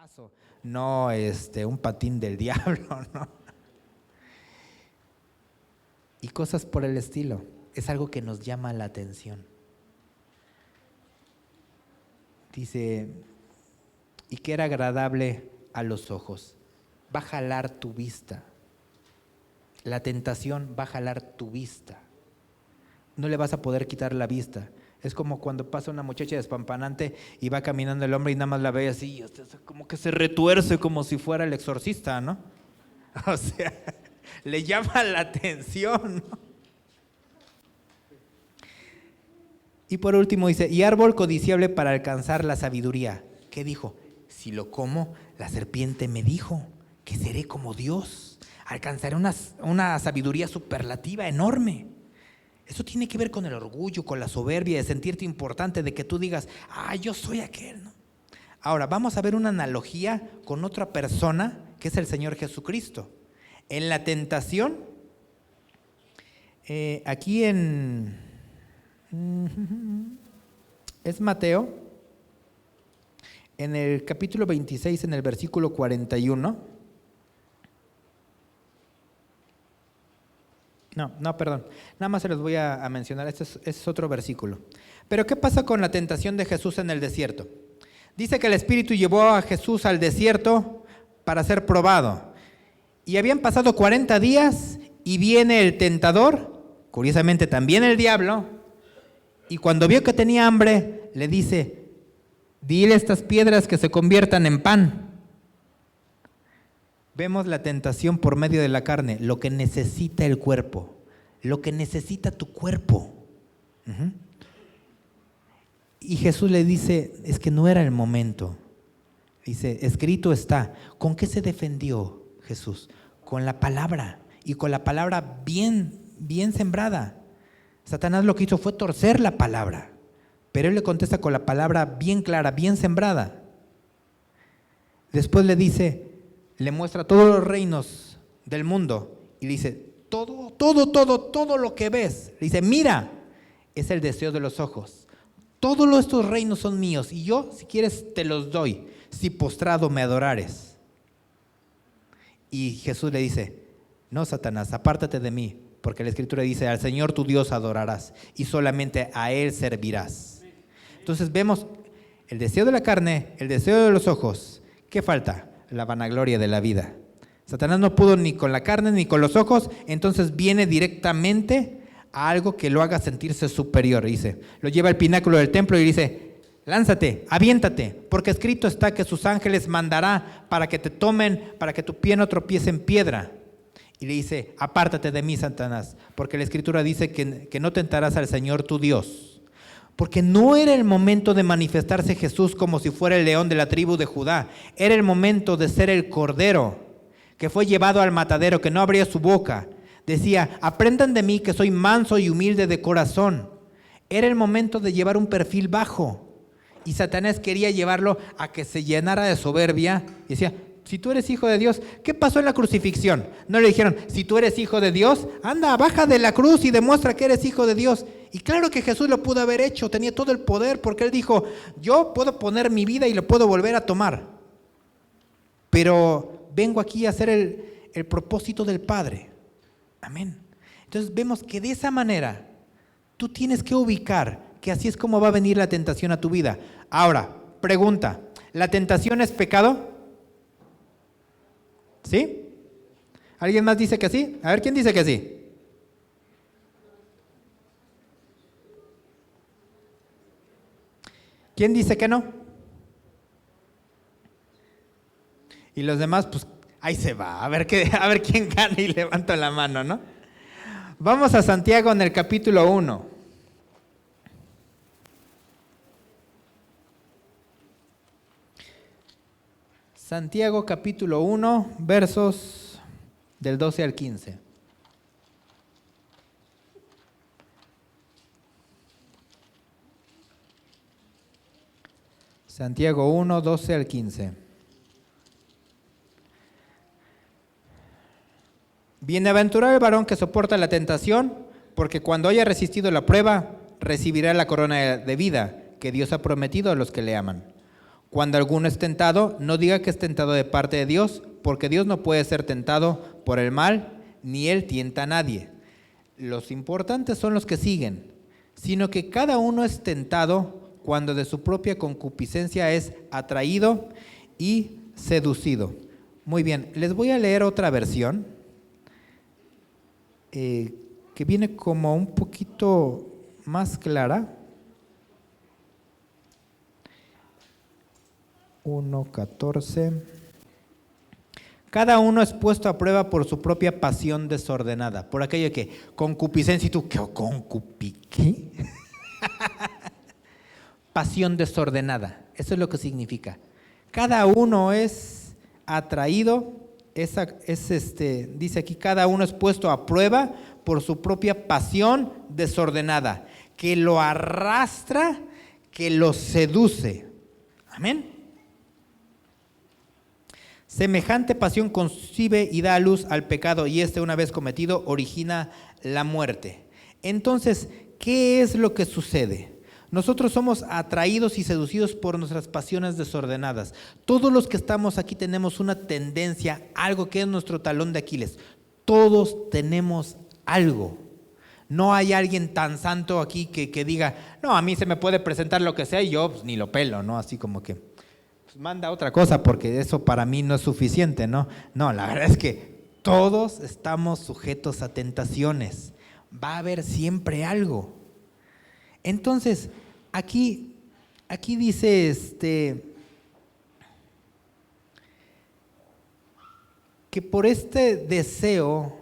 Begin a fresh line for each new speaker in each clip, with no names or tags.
paso, no un patín del diablo, ¿no? Y cosas por el estilo. Es algo que nos llama la atención. Dice, y que era agradable a los ojos. Va a jalar tu vista. La tentación va a jalar tu vista. No le vas a poder quitar la vista. Es como cuando pasa una muchacha despampanante y va caminando el hombre y nada más la ve así, como que se retuerce como si fuera el exorcista, ¿no? O sea, le llama la atención, ¿no? Y por último dice, y árbol codiciable para alcanzar la sabiduría. ¿Qué dijo? Si lo como, la serpiente me dijo que seré como Dios. Alcanzaré una sabiduría superlativa enorme. Eso tiene que ver con el orgullo, con la soberbia, de sentirte importante, de que tú digas, yo soy aquel, ¿no? Ahora, vamos a ver una analogía con otra persona, que es el Señor Jesucristo. En la tentación, aquí es Mateo, en el capítulo 26, en el versículo 41. No, perdón. Nada más se los voy a mencionar. Este es otro versículo. Pero ¿qué pasa con la tentación de Jesús en el desierto? Dice que el Espíritu llevó a Jesús al desierto para ser probado. Y habían pasado 40 días y viene el tentador, curiosamente también el diablo, y cuando vio que tenía hambre, le dice, dile a estas piedras que se conviertan en pan. Vemos la tentación por medio de la carne, lo que necesita el cuerpo, lo que necesita tu cuerpo. Y Jesús le dice, es que no era el momento. Dice, escrito está. ¿Con qué se defendió Jesús? Con la palabra, y con la palabra bien sembrada. Satanás lo que hizo fue torcer la palabra, pero él le contesta con la palabra bien clara, bien sembrada. Después le dice, le muestra todos los reinos del mundo y le dice, todo lo que ves, le dice, mira, es el deseo de los ojos. Todos estos reinos son míos y yo, si quieres, te los doy, si postrado me adorares. Y Jesús le dice, no, Satanás, apártate de mí, porque la Escritura dice, al Señor tu Dios adorarás y solamente a Él servirás. Entonces vemos el deseo de la carne, el deseo de los ojos. ¿Qué falta? La vanagloria de la vida. Satanás no pudo ni con la carne ni con los ojos, entonces viene directamente a algo que lo haga sentirse superior. Dice, lo lleva al pináculo del templo y dice, lánzate, aviéntate, porque escrito está que sus ángeles mandará para que te tomen, para que tu pie no tropiece en piedra. Y le dice, apártate de mí, Satanás, porque la Escritura dice que no tentarás al Señor tu Dios. Porque no era el momento de manifestarse Jesús como si fuera el león de la tribu de Judá. Era el momento de ser el cordero que fue llevado al matadero, que no abría su boca. Decía, aprendan de mí que soy manso y humilde de corazón. Era el momento de llevar un perfil bajo. Y Satanás quería llevarlo a que se llenara de soberbia. Y decía, si tú eres hijo de Dios, ¿qué pasó en la crucifixión? No le dijeron, si tú eres hijo de Dios, anda, baja de la cruz y demuestra que eres hijo de Dios. Y claro que Jesús lo pudo haber hecho, tenía todo el poder, porque Él dijo, yo puedo poner mi vida y lo puedo volver a tomar. Pero vengo aquí a hacer el propósito del Padre. Amén. Entonces vemos que de esa manera tú tienes que ubicar que así es como va a venir la tentación a tu vida. Ahora, pregunta, ¿la tentación es pecado? ¿Sí? ¿Alguien más dice que sí? A ver, ¿quién dice que sí? ¿Quién dice que no? Y los demás, pues ahí se va, a ver quién gana y levanta la mano, ¿no? Vamos a Santiago en el capítulo 1. Santiago capítulo 1, versos del 12 al 15. Santiago 1, 12 al 15. Bienaventurado el varón que soporta la tentación, porque cuando haya resistido la prueba, recibirá la corona de vida que Dios ha prometido a los que le aman. Cuando alguno es tentado, no diga que es tentado de parte de Dios, porque Dios no puede ser tentado por el mal, ni Él tienta a nadie. Los importantes son los que siguen, sino que cada uno es tentado cuando de su propia concupiscencia es atraído y seducido. Muy bien, les voy a leer otra versión que viene como un poquito más clara. 1:14. Cada uno es puesto a prueba por su propia pasión desordenada, por aquello que concupiscencia, y tú, ¿qué? ¿Qué? Pasión desordenada, eso es lo que significa. Cada uno es atraído, dice aquí, cada uno es puesto a prueba por su propia pasión desordenada, que lo arrastra, que lo seduce. Amén. Semejante pasión concibe y da a luz al pecado, y una vez cometido origina la muerte. Entonces, ¿qué es lo que sucede? Nosotros somos atraídos y seducidos por nuestras pasiones desordenadas. Todos los que estamos aquí tenemos una tendencia, algo que es nuestro talón de Aquiles. Todos tenemos algo. No hay alguien tan santo aquí que diga, no, a mí se me puede presentar lo que sea y yo pues, ni lo pelo, ¿no? Así como que pues, manda otra cosa porque eso para mí no es suficiente, ¿no? No, la verdad es que todos estamos sujetos a tentaciones. Va a haber siempre algo. Entonces, aquí dice que por este deseo,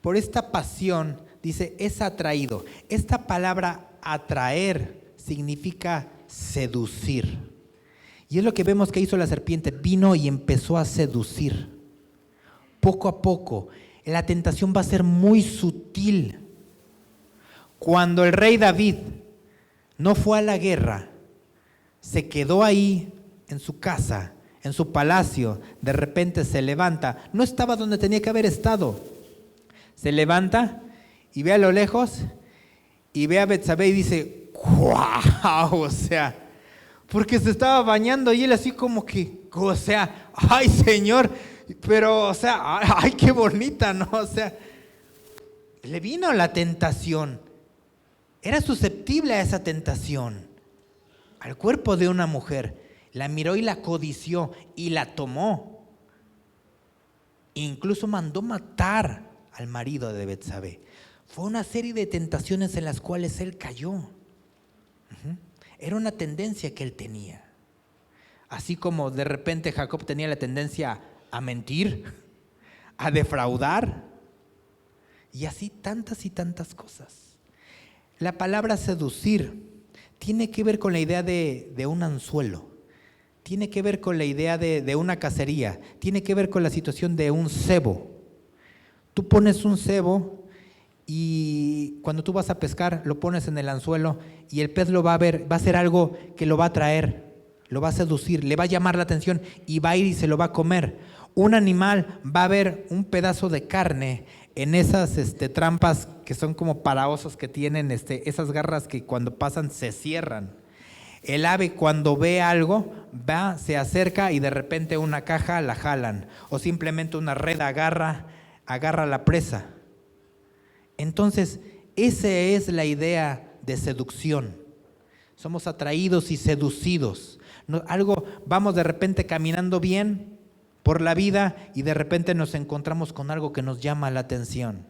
por esta pasión, dice, es atraído. Esta palabra atraer significa seducir. Y es lo que vemos que hizo la serpiente, vino y empezó a seducir. Poco a poco, la tentación va a ser muy sutil. Cuando el rey David no fue a la guerra, se quedó ahí en su casa, en su palacio, de repente se levanta, no estaba donde tenía que haber estado, se levanta y ve a lo lejos y ve a Betsabé y dice, ¡guau! O sea, porque se estaba bañando y él así como que, o sea, ¡ay, Señor! Pero, o sea, ¡ay, qué bonita!, ¿no? O sea, le vino la tentación. Era susceptible a esa tentación, al cuerpo de una mujer. La miró y la codició y la tomó. Incluso mandó matar al marido de Betsabé. Fue una serie de tentaciones en las cuales él cayó. Era una tendencia que él tenía. Así como de repente Jacob tenía la tendencia a mentir, a defraudar, y así tantas y tantas cosas. La palabra seducir tiene que ver con la idea de un anzuelo, tiene que ver con la idea de una cacería, tiene que ver con la situación de un cebo. Tú pones un cebo y cuando tú vas a pescar lo pones en el anzuelo y el pez lo va a ver, va a hacer algo que lo va a atraer, lo va a seducir, le va a llamar la atención y va a ir y se lo va a comer. Un animal va a ver un pedazo de carne en esas trampas que son como para osos que tienen esas garras que cuando pasan se cierran. El ave cuando ve algo, va, se acerca y de repente una caja la jalan o simplemente una red agarra la presa. Entonces, esa es la idea de seducción. Somos atraídos y seducidos. Vamos de repente caminando bien por la vida y de repente nos encontramos con algo que nos llama la atención.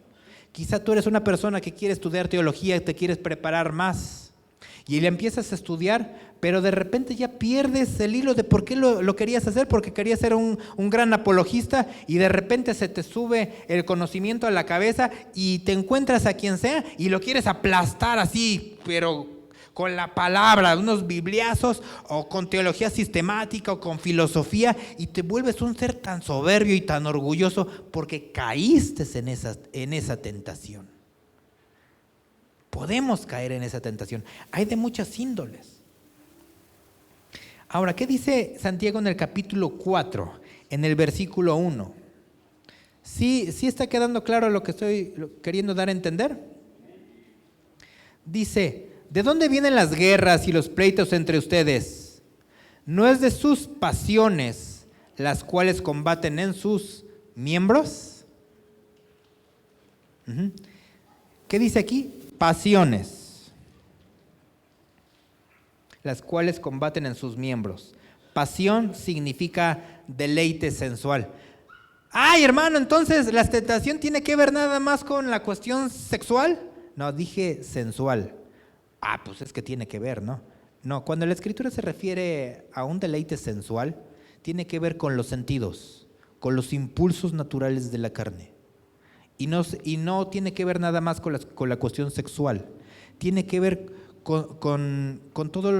Quizá tú eres una persona que quiere estudiar teología y te quieres preparar más y le empiezas a estudiar, pero de repente ya pierdes el hilo de por qué lo querías hacer, porque querías ser un gran apologista y de repente se te sube el conocimiento a la cabeza y te encuentras a quien sea y lo quieres aplastar así, pero con la palabra, unos bibliazos o con teología sistemática o con filosofía y te vuelves un ser tan soberbio y tan orgulloso porque caíste en esa tentación. Podemos caer en esa tentación. Hay de muchas índoles. Ahora, ¿qué dice Santiago en el capítulo 4, en el versículo 1? ¿Sí está quedando claro lo que estoy queriendo dar a entender? Dice, ¿de dónde vienen las guerras y los pleitos entre ustedes? ¿No es de sus pasiones las cuales combaten en sus miembros? ¿Qué dice aquí? Pasiones, las cuales combaten en sus miembros. Pasión significa deleite sensual. Ay, hermano, entonces la tentación tiene que ver nada más con la cuestión sexual. No, dije sensual. Pues es que tiene que ver, ¿no? No, cuando la Escritura se refiere a un deleite sensual, tiene que ver con los sentidos, con los impulsos naturales de la carne. Y no tiene que ver nada más con la cuestión sexual. Tiene que ver con todo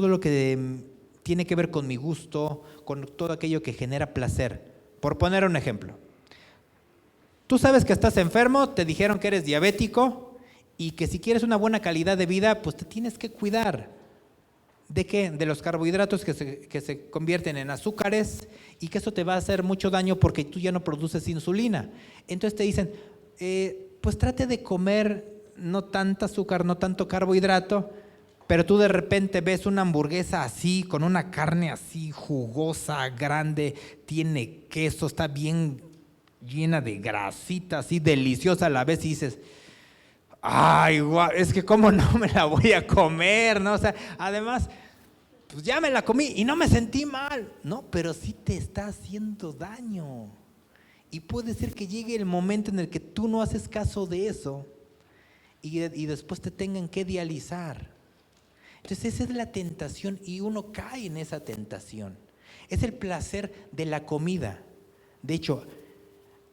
lo que tiene que ver con mi gusto, con todo aquello que genera placer. Por poner un ejemplo, tú sabes que estás enfermo, te dijeron que eres diabético y que si quieres una buena calidad de vida, pues te tienes que cuidar. ¿De qué? De los carbohidratos que se convierten en azúcares y que eso te va a hacer mucho daño porque tú ya no produces insulina. Entonces te dicen, pues trate de comer no tanta azúcar, no tanto carbohidrato, pero tú de repente ves una hamburguesa así, con una carne así jugosa, grande, tiene queso, está bien llena de grasita, así deliciosa a la vez y dices, ay, guau, es que cómo no me la voy a comer, ¿no? O sea, además, pues ya me la comí y no me sentí mal, ¿no? Pero sí te está haciendo daño. Y puede ser que llegue el momento en el que tú no haces caso de eso y después te tengan que dializar. Entonces esa es la tentación y uno cae en esa tentación. Es el placer de la comida. De hecho,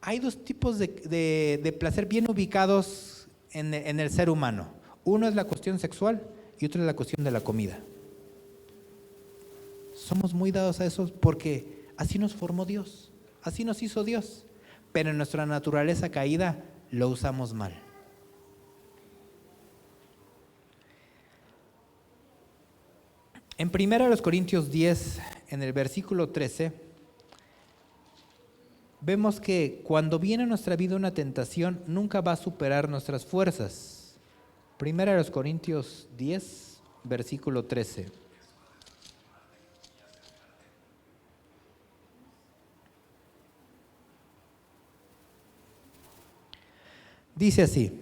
hay dos tipos de placer bien ubicados en el ser humano. Uno es la cuestión sexual y otro es la cuestión de la comida. Somos muy dados a eso porque así nos formó Dios, así nos hizo Dios. Pero en nuestra naturaleza caída lo usamos mal. En 1 Corintios 10, en el versículo 13, vemos que cuando viene a nuestra vida una tentación, nunca va a superar nuestras fuerzas. 1 Corintios 10, versículo 13. Dice así: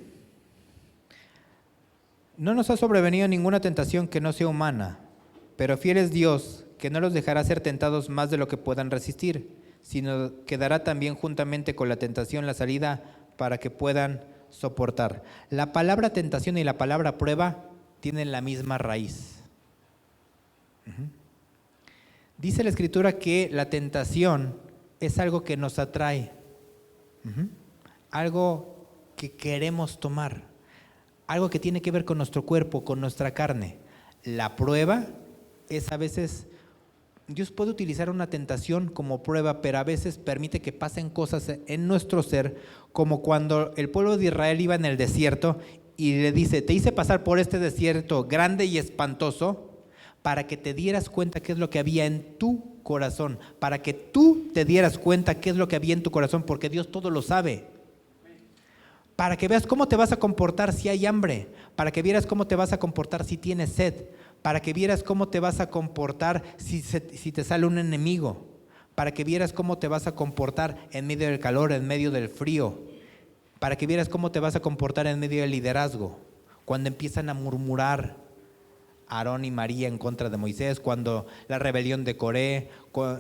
no nos ha sobrevenido ninguna tentación que no sea humana, pero fiel es Dios, que no los dejará ser tentados más de lo que puedan resistir, sino que dará también juntamente con la tentación la salida para que puedan soportar. La palabra tentación y la palabra prueba tienen la misma raíz. Dice la Escritura que la tentación es algo que nos atrae, algo que queremos tomar, algo que tiene que ver con nuestro cuerpo, con nuestra carne. La prueba es a veces, Dios puede utilizar una tentación como prueba, pero a veces permite que pasen cosas en nuestro ser, como cuando el pueblo de Israel iba en el desierto y le dice, te hice pasar por este desierto grande y espantoso para que te dieras cuenta qué es lo que había en tu corazón, para que tú te dieras cuenta qué es lo que había en tu corazón, porque Dios todo lo sabe. Para que veas cómo te vas a comportar si hay hambre, para que vieras cómo te vas a comportar si tienes sed, para que vieras cómo te vas a comportar si te sale un enemigo, para que vieras cómo te vas a comportar en medio del calor, en medio del frío, para que vieras cómo te vas a comportar en medio del liderazgo, cuando empiezan a murmurar Aarón y María en contra de Moisés, cuando la rebelión de Coré,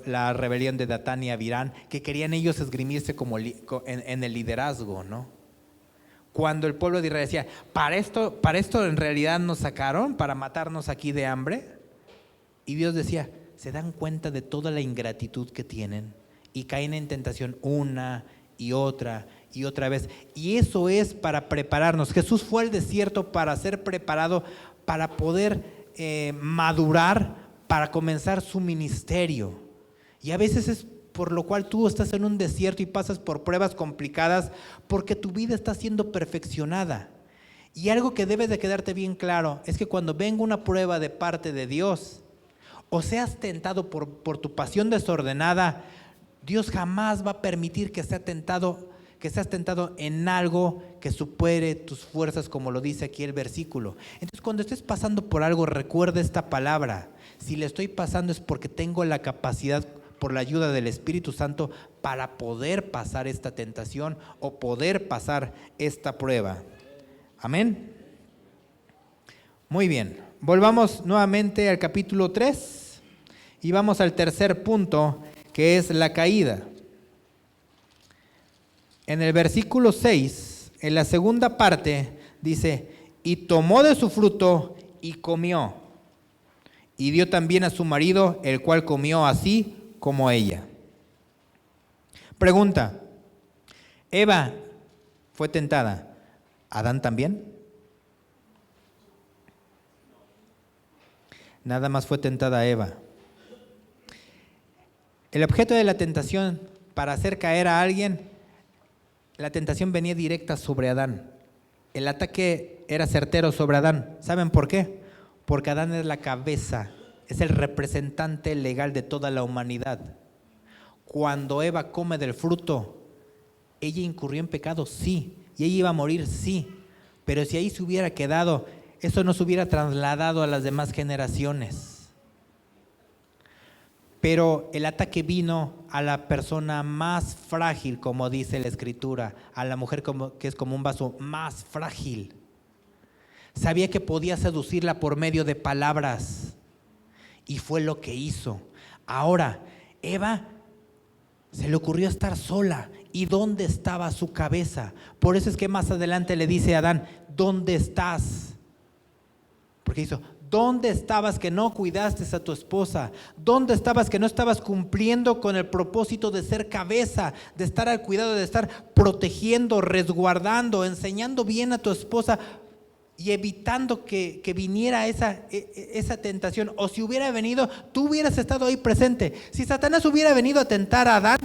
la rebelión de Datán y Abirán, que querían ellos esgrimirse como en el liderazgo, ¿no? Cuando el pueblo de Israel decía, para esto en realidad nos sacaron, para matarnos aquí de hambre. Y Dios decía, se dan cuenta de toda la ingratitud que tienen y caen en tentación una y otra vez. Y eso es para prepararnos. Jesús fue al desierto para ser preparado, para poder madurar, para comenzar su ministerio. Y a veces es por lo cual tú estás en un desierto y pasas por pruebas complicadas porque tu vida está siendo perfeccionada. Y algo que debes de quedarte bien claro es que cuando venga una prueba de parte de Dios o seas tentado por tu pasión desordenada, Dios jamás va a permitir que sea tentado, que seas tentado en algo que supere tus fuerzas, como lo dice aquí el versículo. Entonces, cuando estés pasando por algo, recuerda esta palabra. Si le estoy pasando es porque tengo la capacidad, por la ayuda del Espíritu Santo, para poder pasar esta tentación o poder pasar esta prueba. Amén. Muy bien, volvamos nuevamente al capítulo 3 y vamos al tercer punto, que es la caída. En el versículo 6, en la segunda parte, dice: y tomó de su fruto y comió, y dio también a su marido, el cual comió así como ella. Pregunta: ¿Eva fue tentada? ¿Adán también? Nada más fue tentada Eva. El objeto de la tentación para hacer caer a alguien, la tentación venía directa sobre Adán. El ataque era certero sobre Adán. ¿Saben por qué? Porque Adán es la cabeza, es el representante legal de toda la humanidad. Cuando Eva come del fruto, ella incurrió en pecado, sí, y ella iba a morir, sí, pero si ahí se hubiera quedado, eso no se hubiera trasladado a las demás generaciones. Pero el ataque vino a la persona más frágil, como dice la Escritura, a la mujer que es como un vaso más frágil. Sabía que podía seducirla por medio de palabras y fue lo que hizo. Ahora, Eva se le ocurrió estar sola. ¿Y dónde estaba su cabeza? Por eso es que más adelante le dice a Adán: ¿dónde estás? Porque hizo: ¿dónde estabas que no cuidaste a tu esposa? ¿Dónde estabas que no estabas cumpliendo con el propósito de ser cabeza, de estar al cuidado, de estar protegiendo, resguardando, enseñando bien a tu esposa y evitando que viniera esa tentación? O si hubiera venido, tú hubieras estado ahí presente. Si Satanás hubiera venido a tentar a Adán,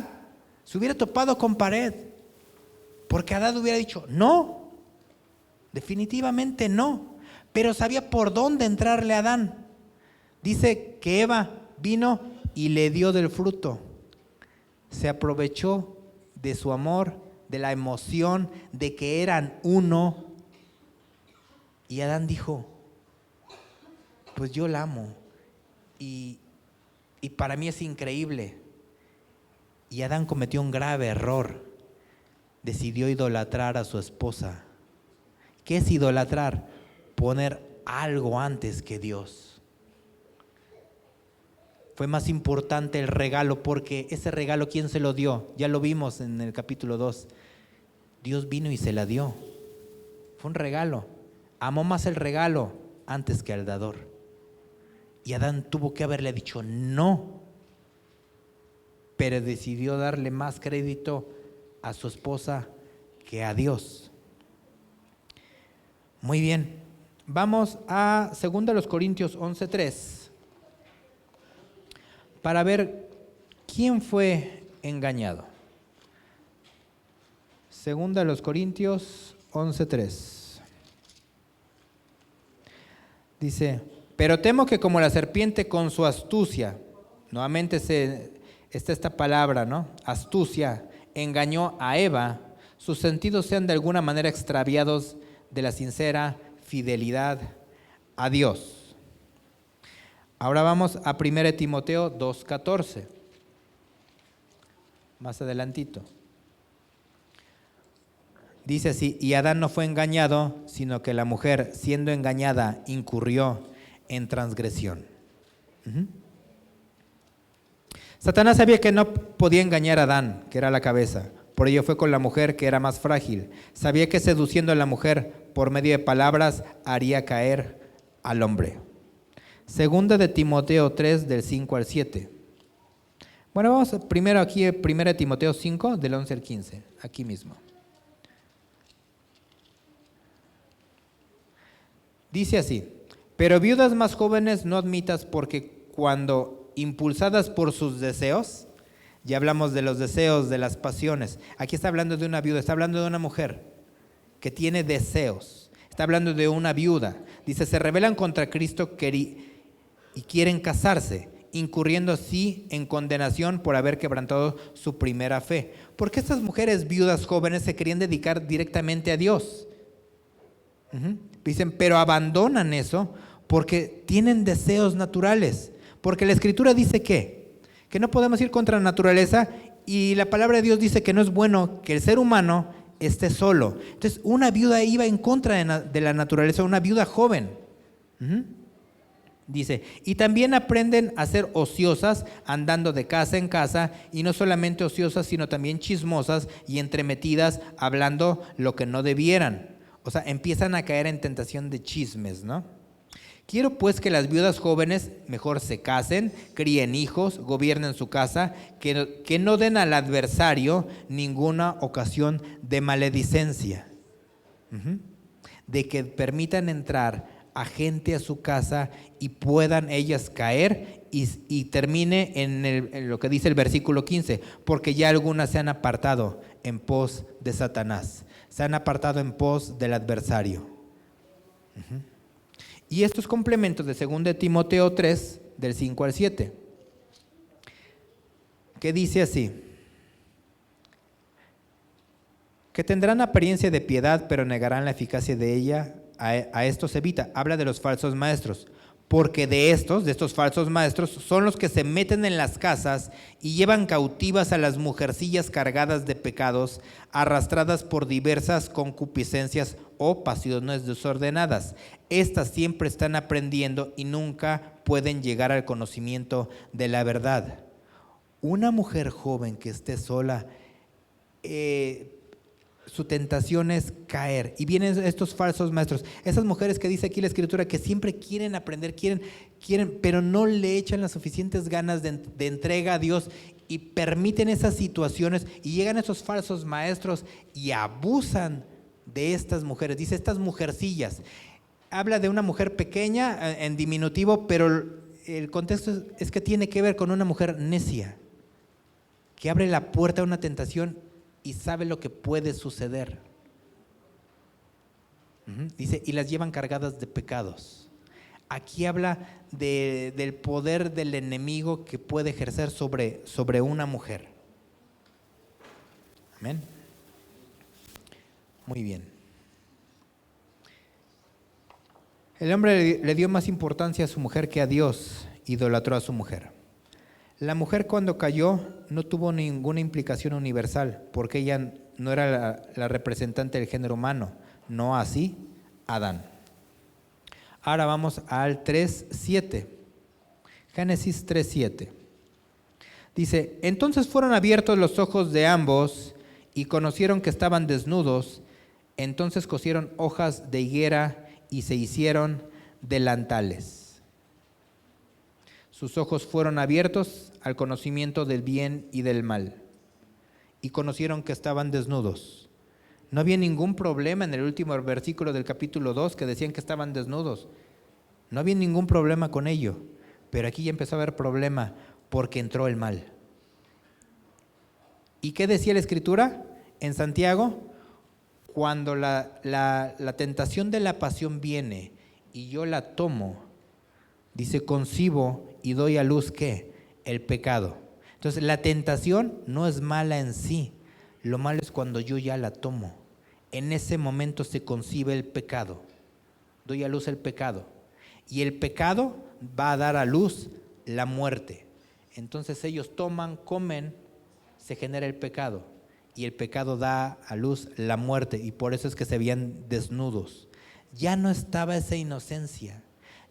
se hubiera topado con pared, porque Adán hubiera dicho: no, definitivamente no. Pero sabía por dónde entrarle a Adán. Dice que Eva vino y le dio del fruto. Se aprovechó de su amor, de la emoción, de que eran uno. Y Adán dijo: pues yo la amo. Y para mí es increíble. Y Adán cometió un grave error. Decidió idolatrar a su esposa. ¿Qué es idolatrar? Poner algo antes que Dios. Fue más importante el regalo, porque ese regalo, ¿quién se lo dio? Ya lo vimos en el capítulo 2. Dios vino y se la dio. Fue un regalo. Amó más el regalo antes que al dador. Y Adán tuvo que haberle dicho no, pero decidió darle más crédito a su esposa que a Dios. Muy bien. Vamos a 2 Corintios 11:3 para ver quién fue engañado. 2 Corintios 11:3 dice: pero temo que como la serpiente con su astucia, nuevamente está esta palabra, ¿no? Astucia, engañó a Eva, sus sentidos sean de alguna manera extraviados de la sincera fidelidad a Dios. Ahora vamos a 1 Timoteo 2:14. Más adelantito. Dice así: y Adán no fue engañado, sino que la mujer, siendo engañada, incurrió en transgresión. Satanás sabía que no podía engañar a Adán, que era la cabeza. Por ello fue con la mujer, que era más frágil. Sabía que seduciendo a la mujer por medio de palabras haría caer al hombre. 2 Timoteo 3, del 5 al 7. Bueno, vamos primero aquí, 1 Timoteo 5, del 11 al 15, aquí mismo. Dice así: pero viudas más jóvenes no admitas, porque cuando impulsadas por sus deseos, ya hablamos de los deseos, de las pasiones. Aquí está hablando de una viuda, está hablando de una mujer que tiene deseos. Está hablando de una viuda. Dice: se rebelan contra Cristo y quieren casarse, incurriendo así en condenación por haber quebrantado su primera fe. ¿Por qué estas mujeres viudas jóvenes se querían dedicar directamente a Dios? Dicen, pero abandonan eso porque tienen deseos naturales. Porque la Escritura dice que no podemos ir contra la naturaleza, y la palabra de Dios dice que no es bueno que el ser humano esté solo. Entonces, una viuda iba en contra de la naturaleza, una viuda joven. Dice, y también aprenden a ser ociosas, andando de casa en casa, y no solamente ociosas, sino también chismosas y entremetidas, hablando lo que no debieran. O sea, empiezan a caer en tentación de chismes, ¿no? Quiero pues que las viudas jóvenes mejor se casen, críen hijos, gobiernen su casa, que no den al adversario ninguna ocasión de maledicencia, de que permitan entrar a gente a su casa y puedan ellas caer, y termine en lo que dice el versículo 15, porque ya algunas se han apartado en pos de Satanás, se han apartado en pos del adversario. Y estos complementos de 2 Timoteo 3, del 5 al 7, que dice así: que tendrán apariencia de piedad, pero negarán la eficacia de ella. A estos evita. Habla de los falsos maestros, porque de estos falsos maestros son los que se meten en las casas y llevan cautivas a las mujercillas cargadas de pecados, arrastradas por diversas concupiscencias o pasiones desordenadas. Estas siempre están aprendiendo y nunca pueden llegar al conocimiento de la verdad. Una mujer joven que esté sola, su tentación es caer, y vienen estos falsos maestros, esas mujeres que dice aquí la Escritura que siempre quieren aprender, quieren, pero no le echan las suficientes ganas de entrega a Dios, y permiten esas situaciones, y llegan esos falsos maestros y abusan de estas mujeres. Dice estas mujercillas, habla de una mujer pequeña en diminutivo, pero el contexto es que tiene que ver con una mujer necia, que abre la puerta a una tentación y sabe lo que puede suceder. Dice, y las llevan cargadas de pecados. Aquí habla del poder del enemigo que puede ejercer sobre una mujer. Amén. Muy bien. El hombre le dio más importancia a su mujer que a Dios, idolatró a su mujer. La mujer, cuando cayó, no tuvo ninguna implicación universal, porque ella no era la representante del género humano, no así Adán. Ahora vamos al 3:7, Génesis 3:7. Dice, entonces fueron abiertos los ojos de ambos y conocieron que estaban desnudos, entonces cosieron hojas de higuera y se hicieron delantales. Sus ojos fueron abiertos al conocimiento del bien y del mal, y conocieron que estaban desnudos. No había ningún problema en el último versículo del capítulo 2 que decían que estaban desnudos. No había ningún problema con ello, pero aquí ya empezó a haber problema porque entró el mal. ¿Y qué decía la Escritura en Santiago? Cuando la tentación de la pasión viene y yo la tomo, dice, concibo y doy a luz, ¿qué? El pecado. Entonces, la tentación no es mala en sí. Lo malo es cuando yo ya la tomo. En ese momento se concibe el pecado. Doy a luz el pecado. Y el pecado va a dar a luz la muerte. Entonces, ellos toman, comen, se genera el pecado. Y el pecado da a luz la muerte. Y por eso es que se veían desnudos. Ya no estaba esa inocencia.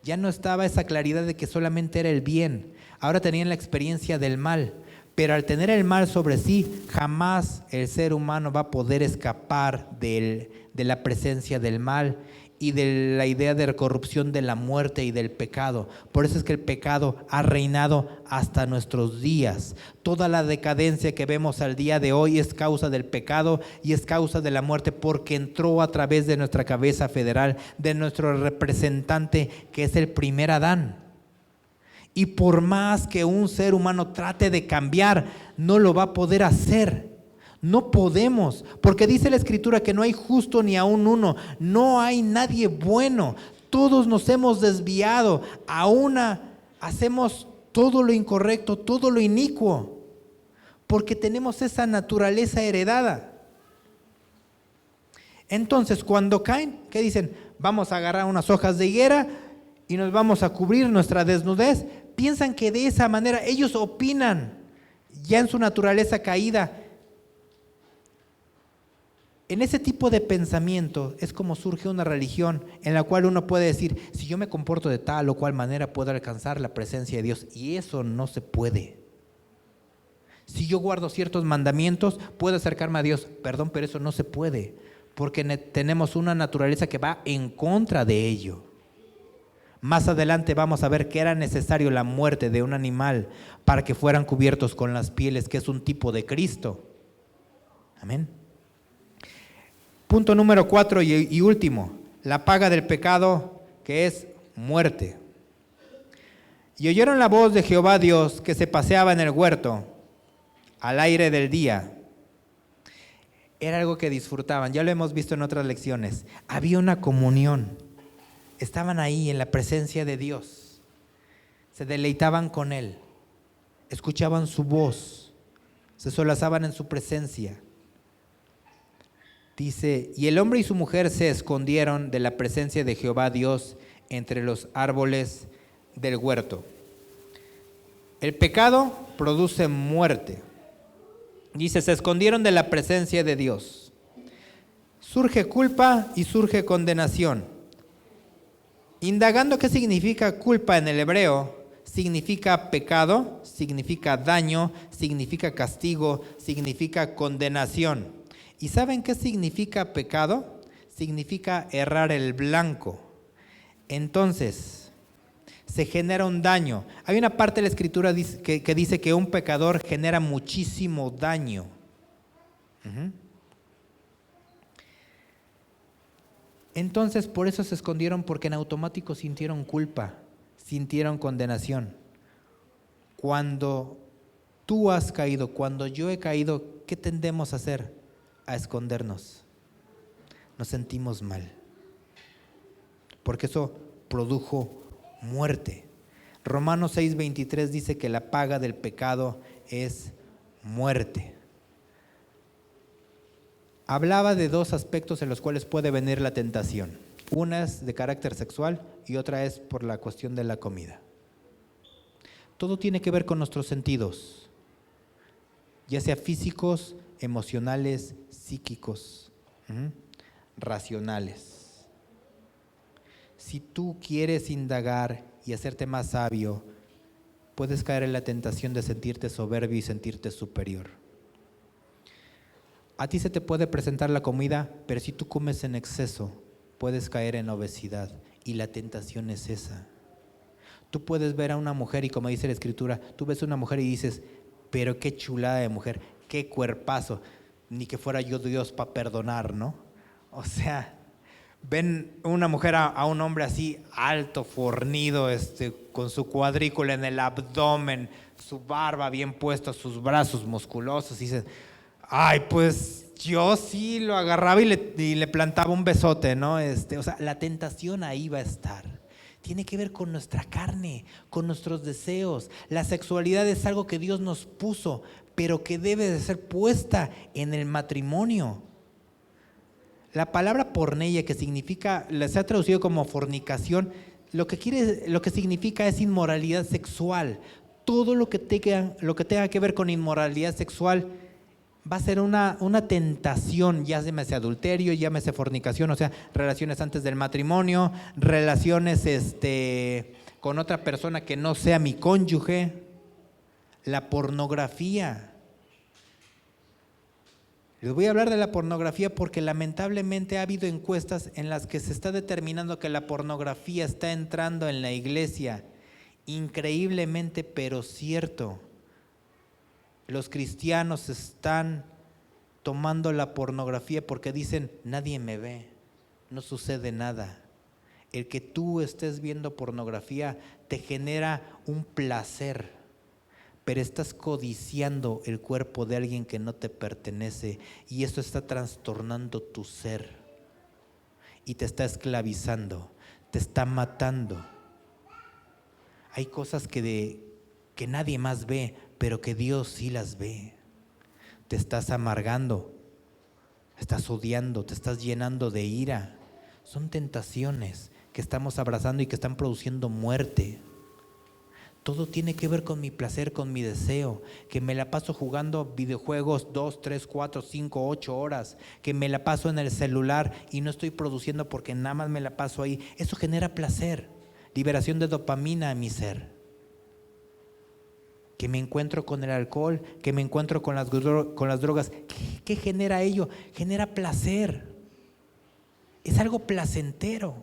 Ya no estaba esa claridad de que solamente era el bien. Ahora tenían la experiencia del mal. Pero al tener el mal sobre sí, jamás el ser humano va a poder escapar de la presencia del mal y de la idea de corrupción de la muerte y del pecado. Por eso es que el pecado ha reinado hasta nuestros días. Toda la decadencia que vemos al día de hoy es causa del pecado y es causa de la muerte, porque entró a través de nuestra cabeza federal, de nuestro representante, que es el primer Adán. Y por más que un ser humano trate de cambiar, no lo va a poder hacer. No podemos, porque dice la Escritura que no hay justo ni aun uno, no hay nadie bueno. Todos nos hemos desviado, a una hacemos todo lo incorrecto, todo lo inicuo, porque tenemos esa naturaleza heredada. Entonces, cuando caen, ¿qué dicen? Vamos a agarrar unas hojas de higuera y nos vamos a cubrir nuestra desnudez. Piensan que de esa manera, ellos opinan ya en su naturaleza caída. En ese tipo de pensamiento es como surge una religión en la cual uno puede decir, si yo me comporto de tal o cual manera puedo alcanzar la presencia de Dios, y eso no se puede. Si yo guardo ciertos mandamientos, puedo acercarme a Dios, perdón, pero eso no se puede, porque tenemos una naturaleza que va en contra de ello. Más adelante vamos a ver que era necesario la muerte de un animal para que fueran cubiertos con las pieles, que es un tipo de Cristo. Amén. Punto número 4 y último, la paga del pecado, que es muerte. Y oyeron la voz de Jehová Dios que se paseaba en el huerto al aire del día. Era algo que disfrutaban, ya lo hemos visto en otras lecciones. Había una comunión, estaban ahí en la presencia de Dios, se deleitaban con Él, escuchaban su voz, se solazaban en su presencia. Dice, y el hombre y su mujer se escondieron de la presencia de Jehová Dios entre los árboles del huerto. El pecado produce muerte. Dice, se escondieron de la presencia de Dios. Surge culpa y surge condenación. Indagando qué significa culpa en el hebreo, significa pecado, significa daño, significa castigo, significa condenación. ¿Y saben qué significa pecado? Significa errar el blanco. Entonces, se genera un daño. Hay una parte de la Escritura que dice que un pecador genera muchísimo daño. Entonces, por eso se escondieron, porque en automático sintieron culpa, sintieron condenación. Cuando tú has caído, cuando yo he caído, ¿qué tendemos a hacer? A escondernos. Nos sentimos mal, porque eso produjo muerte. Romanos 6:23 dice que la paga del pecado es muerte. Hablaba de dos aspectos en los cuales puede venir la tentación. Una es de carácter sexual y otra es por la cuestión de la comida. Todo tiene que ver con nuestros sentidos, ya sea físicos, emocionales, psíquicos, racionales. Si tú quieres indagar y hacerte más sabio, puedes caer en la tentación de sentirte soberbio y sentirte superior. A ti se te puede presentar la comida, pero si tú comes en exceso, puedes caer en obesidad, y la tentación es esa. Tú puedes ver a una mujer y, como dice la Escritura, tú ves a una mujer y dices, pero qué chulada de mujer, qué cuerpazo, ni que fuera yo Dios para perdonar, ¿no? O sea, ven una mujer a un hombre así alto, fornido, con su cuadrícula en el abdomen, su barba bien puesta, sus brazos musculosos, y dicen, ay, pues yo sí lo agarraba y le plantaba un besote, ¿no? O sea, la tentación ahí va a estar. Tiene que ver con nuestra carne, con nuestros deseos. La sexualidad es algo que Dios nos puso, pero que debe de ser puesta en el matrimonio. La palabra porneia, que significa, se ha traducido como fornicación, lo que significa es inmoralidad sexual. Todo lo que tenga que ver con inmoralidad sexual va a ser una tentación, llámese adulterio, llámese fornicación, o sea, relaciones antes del matrimonio, relaciones con otra persona que no sea mi cónyuge, la pornografía. Les voy a hablar de la pornografía porque lamentablemente ha habido encuestas en las que se está determinando que la pornografía está entrando en la iglesia. Increíblemente, pero cierto. Los cristianos están tomando la pornografía porque dicen, nadie me ve, no sucede nada. El que tú estés viendo pornografía te genera un placer, pero estás codiciando el cuerpo de alguien que no te pertenece, y eso está trastornando tu ser y te está esclavizando, te está matando. Hay cosas que que nadie más ve, pero que Dios sí las ve. Te estás amargando, estás odiando, te estás llenando de ira. Son tentaciones que estamos abrazando y que están produciendo muerte. Todo tiene que ver con mi placer, con mi deseo, que me la paso jugando videojuegos 2, 3, 4, 5, 8 horas, que me la paso en el celular y no estoy produciendo porque nada más me la paso ahí. Eso genera placer, liberación de dopamina en mi ser. Que me encuentro con el alcohol, que me encuentro con las drogas. ¿Qué genera ello? Genera placer. Es algo placentero.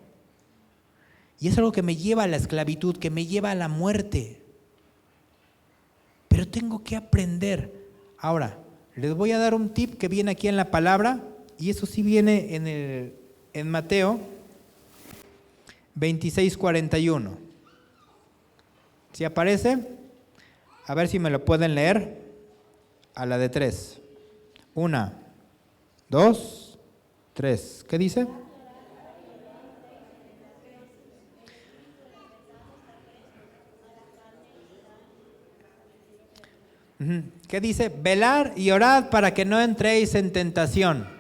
Y es algo que me lleva a la esclavitud, que me lleva a la muerte. Pero tengo que aprender. Ahora, les voy a dar un tip que viene aquí en la palabra, y eso sí viene en Mateo 26:41. ¿Sí aparece? A ver si me lo pueden leer. A la de 3. 1, 2, 3. ¿Qué dice? ¿Qué dice? Velad y orad para que no entréis en tentación.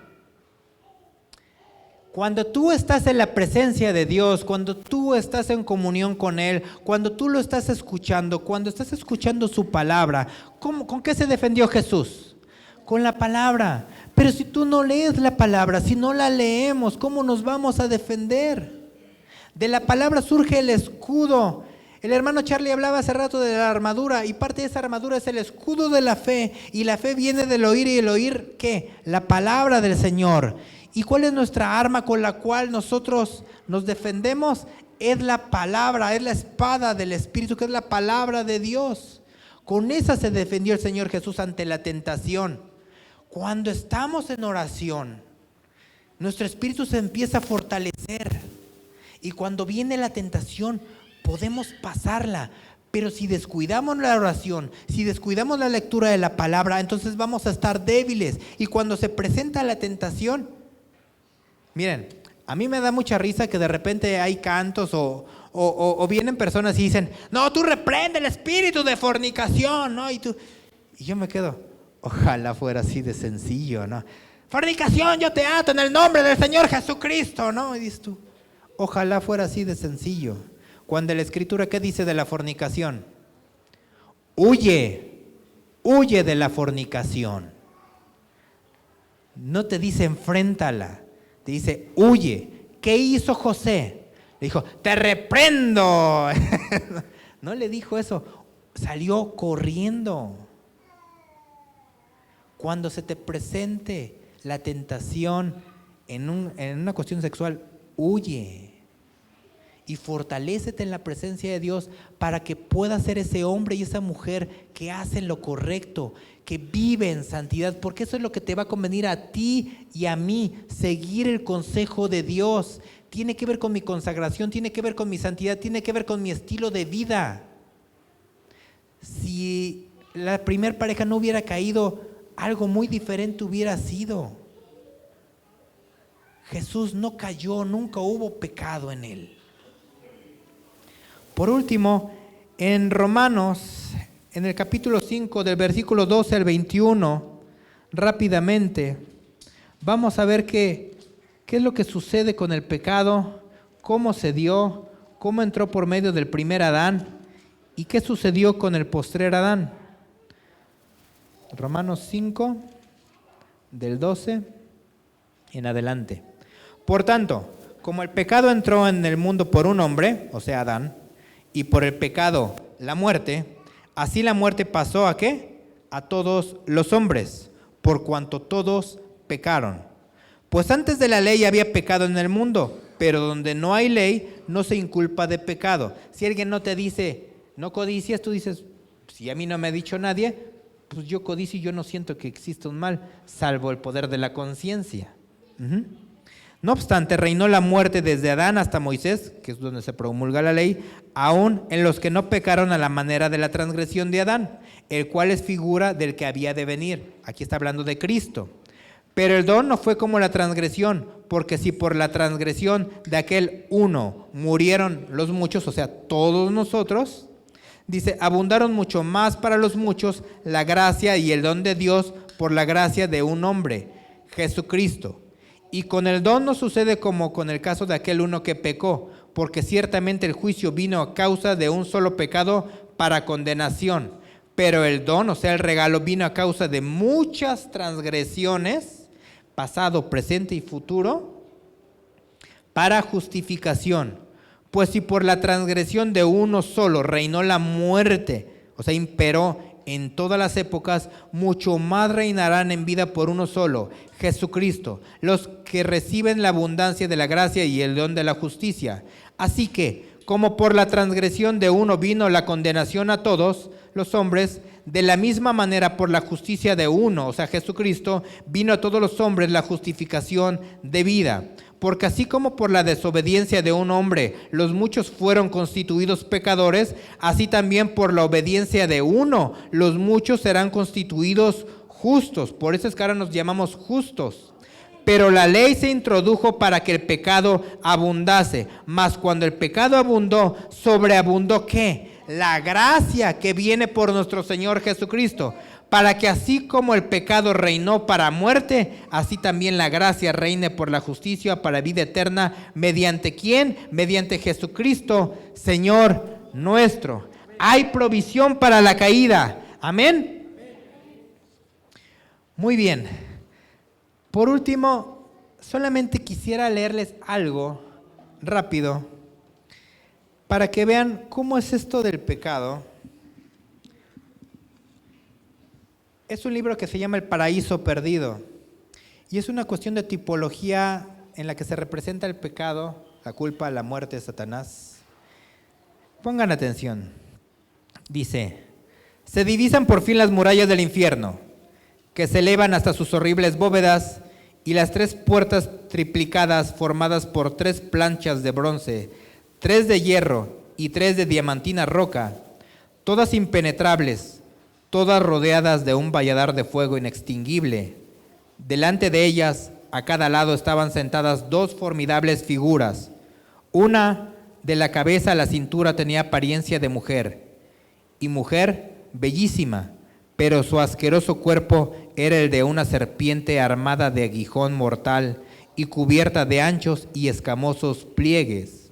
Cuando tú estás en la presencia de Dios, cuando tú estás en comunión con Él, cuando tú lo estás escuchando, cuando estás escuchando su palabra, ¿con qué se defendió Jesús? Con la palabra. Pero si tú no lees la palabra, si no la leemos, ¿cómo nos vamos a defender? De la palabra surge el escudo. El hermano Charlie hablaba hace rato de la armadura, y parte de esa armadura es el escudo de la fe, y la fe viene del oír, y el oír, ¿qué? La palabra del Señor. ¿Y cuál es nuestra arma con la cual nosotros nos defendemos? Es la palabra, es la espada del Espíritu, que es la palabra de Dios. Con esa se defendió el Señor Jesús ante la tentación. Cuando estamos en oración, nuestro espíritu se empieza a fortalecer, y cuando viene la tentación, podemos pasarla. Pero si descuidamos la oración, si descuidamos la lectura de la palabra, entonces vamos a estar débiles. Y cuando se presenta la tentación, miren, a mí me da mucha risa que de repente hay cantos o vienen personas y dicen, no, tú reprende el espíritu de fornicación, ¿no? Y yo me quedo, ojalá fuera así de sencillo, ¿no? Fornicación, yo te ato en el nombre del Señor Jesucristo, ¿no? Y dices tú, ojalá fuera así de sencillo. Cuando la Escritura, ¿qué dice de la fornicación? Huye de la fornicación. No te dice enfréntala, te dice huye. ¿Qué hizo José? Le dijo, te reprendo. No le dijo eso, salió corriendo. Cuando se te presente la tentación en una cuestión sexual, huye. Y fortalécete en la presencia de Dios para que puedas ser ese hombre y esa mujer que hacen lo correcto, que vive en santidad, porque eso es lo que te va a convenir a ti y a mí, seguir el consejo de Dios. Tiene que ver con mi consagración, tiene que ver con mi santidad, tiene que ver con mi estilo de vida. Si la primer pareja no hubiera caído, algo muy diferente hubiera sido. Jesús no cayó, nunca hubo pecado en él. Por último, en Romanos, en el capítulo 5, del versículo 12 al 21, rápidamente, vamos a ver qué es lo que sucede con el pecado, cómo se dio, cómo entró por medio del primer Adán y qué sucedió con el postrer Adán. Romanos 5, del 12 en adelante. Por tanto, como el pecado entró en el mundo por un hombre, o sea, Adán, y por el pecado la muerte, así la muerte pasó ¿a qué? A todos los hombres, por cuanto todos pecaron. Pues antes de la ley había pecado en el mundo, pero donde no hay ley no se inculpa de pecado. Si alguien no te dice, no codicias, tú dices, si a mí no me ha dicho nadie, pues yo codicio y yo no siento que exista un mal, salvo el poder de la conciencia. No obstante, reinó la muerte desde Adán hasta Moisés, que es donde se promulga la ley, aún en los que no pecaron a la manera de la transgresión de Adán, el cual es figura del que había de venir. Aquí está hablando de Cristo. Pero el don no fue como la transgresión, porque si por la transgresión de aquel uno murieron los muchos, o sea, todos nosotros, Dice, abundaron mucho más para los muchos la gracia y el don de Dios por la gracia de un hombre, Jesucristo. Y con el don no sucede como con el caso de aquel uno que pecó, porque ciertamente el juicio vino a causa de un solo pecado para condenación. Pero el don, o sea, el regalo, vino a causa de muchas transgresiones, pasado, presente y futuro, para justificación. Pues si por la transgresión de uno solo reinó la muerte, o sea, imperó en todas las épocas, mucho más reinarán en vida por uno solo, Jesucristo, los que reciben la abundancia de la gracia y el don de la justicia. Así que, como por la transgresión de uno vino la condenación a todos los hombres, de la misma manera por la justicia de uno, o sea, Jesucristo, vino a todos los hombres la justificación de vida. Porque así como por la desobediencia de un hombre los muchos fueron constituidos pecadores, así también por la obediencia de uno los muchos serán constituidos justos. Por eso es que ahora nos llamamos justos. Pero la ley se introdujo para que el pecado abundase. Mas cuando el pecado abundó, sobreabundó ¿qué? La gracia que viene por nuestro Señor Jesucristo. Para que así como el pecado reinó para muerte, así también la gracia reine por la justicia para vida eterna. ¿Mediante quién? Mediante Jesucristo, Señor nuestro. Hay provisión para la caída. Amén. Muy bien. Por último, solamente quisiera leerles algo rápido para que vean cómo es esto del pecado. Es un libro que se llama El Paraíso Perdido y es una cuestión de tipología en la que se representa el pecado, la culpa, la muerte de Satanás. Pongan atención. Dice, se divisan por fin las murallas del infierno, que se elevan hasta sus horribles bóvedas, y las 3 puertas triplicadas formadas por 3 planchas de bronce, 3 de hierro y 3 de diamantina roca, todas impenetrables, todas rodeadas de un valladar de fuego inextinguible. Delante de ellas, a cada lado, estaban sentadas 2 formidables figuras. Una, de la cabeza a la cintura, tenía apariencia de mujer, y mujer bellísima, pero su asqueroso cuerpo era el de una serpiente armada de aguijón mortal y cubierta de anchos y escamosos pliegues.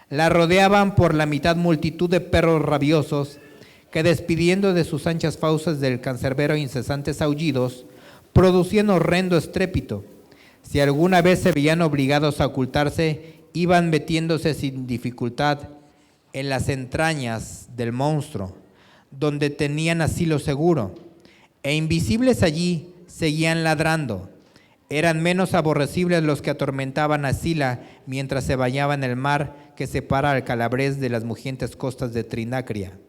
La rodeaban por la mitad multitud de perros rabiosos, que despidiendo de sus anchas fauces del cancerbero incesantes aullidos, producían horrendo estrépito. Si alguna vez se veían obligados a ocultarse, iban metiéndose sin dificultad en las entrañas del monstruo, donde tenían asilo seguro, e invisibles allí seguían ladrando. Eran menos aborrecibles los que atormentaban a Sila mientras se bañaba en el mar que separa al Calabrés de las mugientes costas de Trinacria.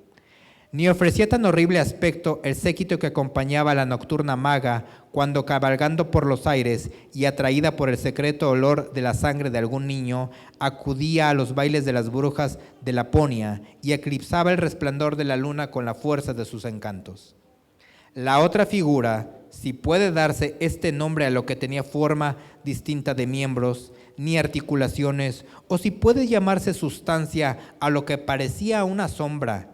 Ni ofrecía tan horrible aspecto el séquito que acompañaba a la nocturna maga cuando, cabalgando por los aires y atraída por el secreto olor de la sangre de algún niño, acudía a los bailes de las brujas de Laponia y eclipsaba el resplandor de la luna con la fuerza de sus encantos. La otra figura, si puede darse este nombre a lo que tenía forma distinta de miembros ni articulaciones, o si puede llamarse sustancia a lo que parecía una sombra,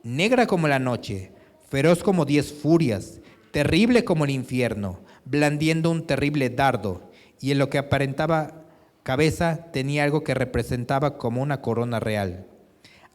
negra como la noche, feroz como 10 furias, terrible como el infierno, blandiendo un terrible dardo, y en lo que aparentaba cabeza tenía algo que representaba como una corona real.